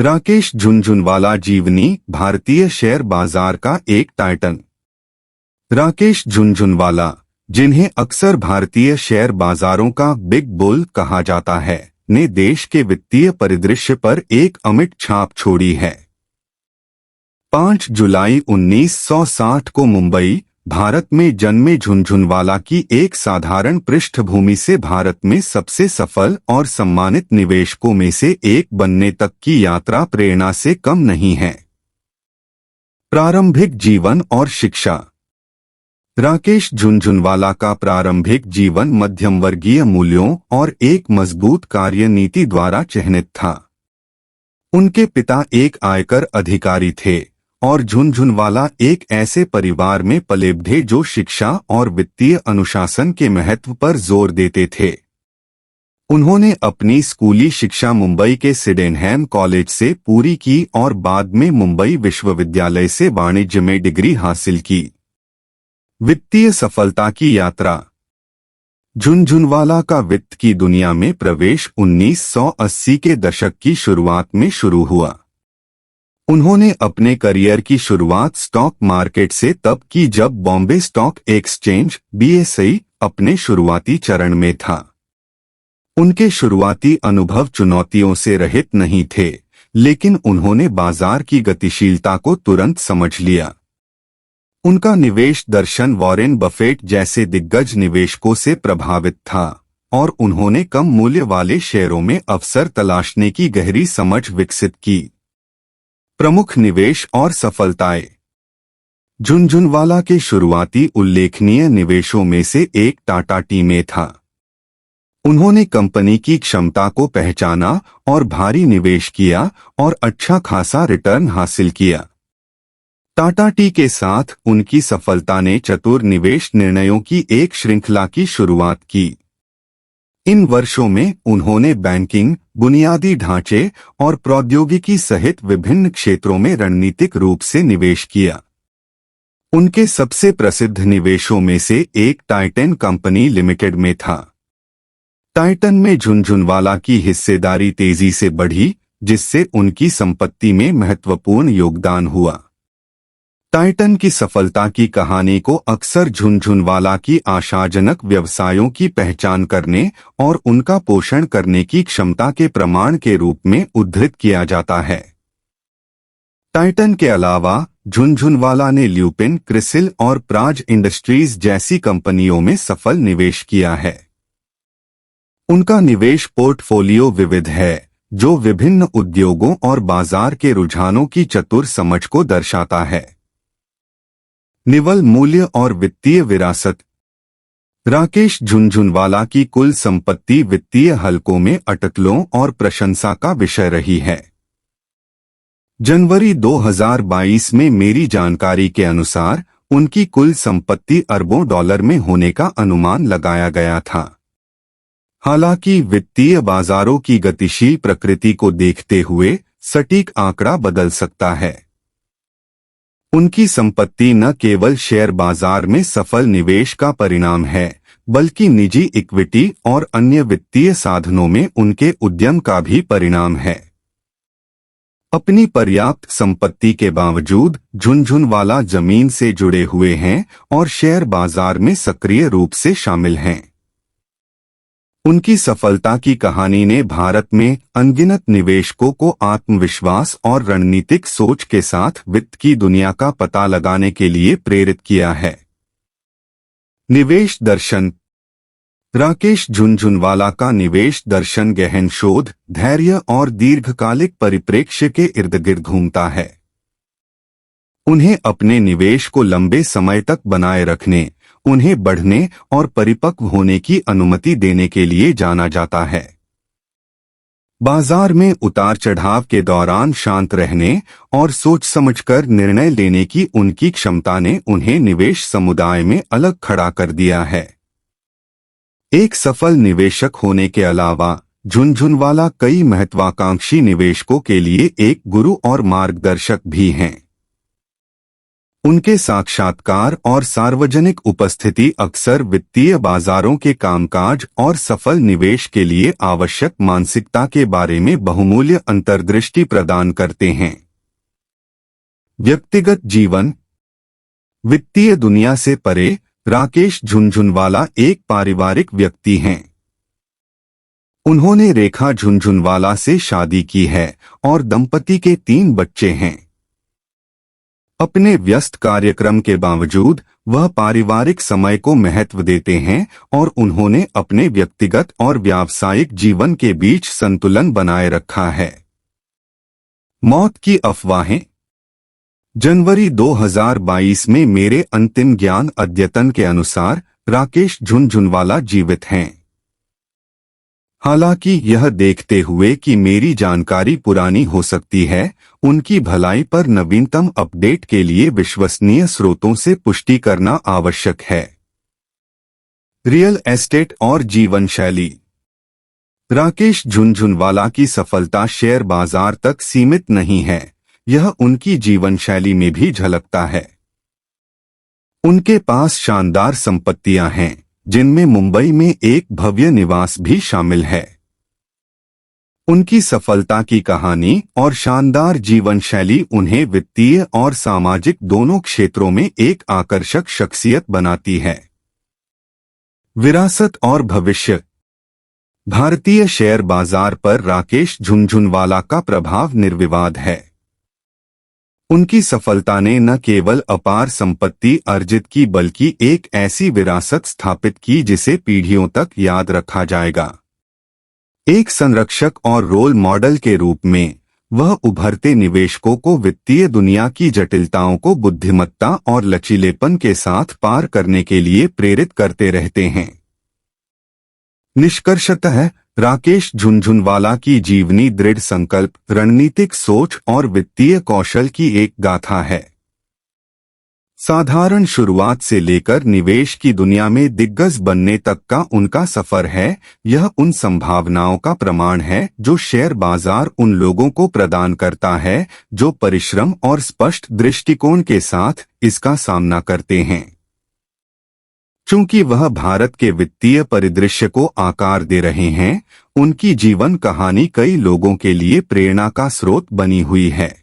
राकेश झुनझुनवाला जीवनी भारतीय शेयर बाजार का एक टाइटन। राकेश झुनझुनवाला, जिन्हें अक्सर भारतीय शेयर बाजारों का बिग बुल कहा जाता है, ने देश के वित्तीय परिदृश्य पर एक अमिट छाप छोड़ी है। 5 जुलाई 1960 को मुंबई, भारत में जन्मे झुनझुनवाला की एक साधारण पृष्ठभूमि से भारत में सबसे सफल और सम्मानित निवेशकों में से एक बनने तक की यात्रा प्रेरणा से कम नहीं है। प्रारंभिक जीवन और शिक्षा। राकेश झुनझुनवाला का प्रारंभिक जीवन मध्यम वर्गीय मूल्यों और एक मजबूत कार्यनीति द्वारा चिह्नित था। उनके पिता एक आयकर अधिकारी थे और झुनझुनवाला एक ऐसे परिवार में पले बढ़े जो शिक्षा और वित्तीय अनुशासन के महत्व पर जोर देते थे। उन्होंने अपनी स्कूली शिक्षा मुंबई के सिडेनहैम कॉलेज से पूरी की और बाद में मुंबई विश्वविद्यालय से वाणिज्य में डिग्री हासिल की। वित्तीय सफलता की यात्रा। झुनझुनवाला का वित्त की दुनिया में प्रवेश 1980 के दशक की शुरुआत में शुरू हुआ। उन्होंने अपने करियर की शुरुआत स्टॉक मार्केट से तब की जब बॉम्बे स्टॉक एक्सचेंज (BSE) अपने शुरुआती चरण में था। उनके शुरुआती अनुभव चुनौतियों से रहित नहीं थे, लेकिन उन्होंने बाजार की गतिशीलता को तुरंत समझ लिया। उनका निवेश दर्शन वॉरेन बफेट जैसे दिग्गज निवेशकों से प्रभावित था और उन्होंने कम मूल्य वाले शेयरों में अवसर तलाशने की गहरी समझ विकसित की। प्रमुख निवेश और सफलताएं। झुनझुनवाला के शुरुआती उल्लेखनीय निवेशों में से एक टाटा टी में था। उन्होंने कंपनी की क्षमता को पहचाना और भारी निवेश किया और अच्छा खासा रिटर्न हासिल किया। टाटा टी के साथ उनकी सफलता ने चतुर निवेश निर्णयों की एक श्रृंखला की शुरुआत की। इन वर्षों में उन्होंने बैंकिंग, बुनियादी ढांचे और प्रौद्योगिकी सहित विभिन्न क्षेत्रों में रणनीतिक रूप से निवेश किया। उनके सबसे प्रसिद्ध निवेशों में से एक टाइटन कंपनी लिमिटेड में था। टाइटन में झुनझुनवाला की हिस्सेदारी तेजी से बढ़ी, जिससे उनकी संपत्ति में महत्वपूर्ण योगदान हुआ। टाइटन की सफलता की कहानी को अक्सर झुनझुनवाला की आशाजनक व्यवसायों की पहचान करने और उनका पोषण करने की क्षमता के प्रमाण के रूप में उद्धृत किया जाता है। टाइटन के अलावा झुनझुनवाला ने ल्यूपिन, क्रिसिल और प्राज इंडस्ट्रीज जैसी कंपनियों में सफल निवेश किया है। उनका निवेश पोर्टफोलियो विविध है, जो विभिन्न उद्योगों और बाजार के रुझानों की चतुर समझ को दर्शाता है। निवल मूल्य और वित्तीय विरासत। राकेश झुनझुनवाला की कुल संपत्ति वित्तीय हलकों में अटकलों और प्रशंसा का विषय रही है। जनवरी 2022 में मेरी जानकारी के अनुसार उनकी कुल संपत्ति अरबों डॉलर में होने का अनुमान लगाया गया था। हालांकि वित्तीय बाजारों की गतिशील प्रकृति को देखते हुए सटीक आंकड़ा बदल सकता है। उनकी संपत्ति न केवल शेयर बाजार में सफल निवेश का परिणाम है, बल्कि निजी इक्विटी और अन्य वित्तीय साधनों में उनके उद्यम का भी परिणाम है। अपनी पर्याप्त संपत्ति के बावजूद झुनझुनवाला जमीन से जुड़े हुए हैं और शेयर बाजार में सक्रिय रूप से शामिल हैं। उनकी सफलता की कहानी ने भारत में अनगिनत निवेशकों को आत्मविश्वास और रणनीतिक सोच के साथ वित्त की दुनिया का पता लगाने के लिए प्रेरित किया है। निवेश दर्शन। राकेश झुनझुनवाला का निवेश दर्शन गहन शोध, धैर्य और दीर्घकालिक परिप्रेक्ष्य के इर्द-गिर्द घूमता है। उन्हें अपने निवेश को लंबे समय तक बनाए रखने, उन्हें बढ़ने और परिपक्व होने की अनुमति देने के लिए जाना जाता है। बाजार में उतार चढ़ाव के दौरान शांत रहने और सोच समझकर निर्णय लेने की उनकी क्षमता ने उन्हें निवेश समुदाय में अलग खड़ा कर दिया है। एक सफल निवेशक होने के अलावा झुनझुनवाला कई महत्वाकांक्षी निवेशकों के लिए एक गुरु और मार्गदर्शक भी हैं। उनके साक्षात्कार और सार्वजनिक उपस्थिति अक्सर वित्तीय बाजारों के कामकाज और सफल निवेश के लिए आवश्यक मानसिकता के बारे में बहुमूल्य अंतर्दृष्टि प्रदान करते हैं। व्यक्तिगत जीवन। वित्तीय दुनिया से परे राकेश झुनझुनवाला एक पारिवारिक व्यक्ति हैं। उन्होंने रेखा झुनझुनवाला से शादी की है और दंपति के 3 बच्चे हैं। अपने व्यस्त कार्यक्रम के बावजूद वह पारिवारिक समय को महत्व देते हैं और उन्होंने अपने व्यक्तिगत और व्यावसायिक जीवन के बीच संतुलन बनाए रखा है। मौत की अफवाहें। जनवरी 2022 में मेरे अंतिम ज्ञान अद्यतन के अनुसार राकेश झुनझुनवाला जीवित हैं। हालांकि यह देखते हुए कि मेरी जानकारी पुरानी हो सकती है, उनकी भलाई पर नवीनतम अपडेट के लिए विश्वसनीय स्रोतों से पुष्टि करना आवश्यक है। रियल एस्टेट और जीवन शैली। राकेश झुनझुनवाला की सफलता शेयर बाजार तक सीमित नहीं है, यह उनकी जीवन शैली में भी झलकता है। उनके पास शानदार संपत्तियां हैं, जिनमें मुंबई में एक भव्य निवास भी शामिल है। उनकी सफलता की कहानी और शानदार जीवन शैली उन्हें वित्तीय और सामाजिक दोनों क्षेत्रों में एक आकर्षक शख्सियत बनाती है। विरासत और भविष्य। भारतीय शेयर बाजार पर राकेश झुनझुनवाला का प्रभाव निर्विवाद है। उनकी सफलता ने न केवल अपार संपत्ति अर्जित की बल्कि एक ऐसी विरासत स्थापित की जिसे पीढ़ियों तक याद रखा जाएगा। एक संरक्षक और रोल मॉडल के रूप में वह उभरते निवेशकों को वित्तीय दुनिया की जटिलताओं को बुद्धिमत्ता और लचीलेपन के साथ पार करने के लिए प्रेरित करते रहते हैं। निष्कर्षतः राकेश झुनझुनवाला की जीवनी दृढ़ संकल्प, रणनीतिक सोच और वित्तीय कौशल की एक गाथा है। साधारण शुरुआत से लेकर निवेश की दुनिया में दिग्गज बनने तक का उनका सफर है। यह उन संभावनाओं का प्रमाण है जो शेयर बाजार उन लोगों को प्रदान करता है जो परिश्रम और स्पष्ट दृष्टिकोण के साथ इसका सामना करते हैं। चूंकि वह भारत के वित्तीय परिदृश्य को आकार दे रहे हैं, उनकी जीवन कहानी कई लोगों के लिए प्रेरणा का स्रोत बनी हुई है।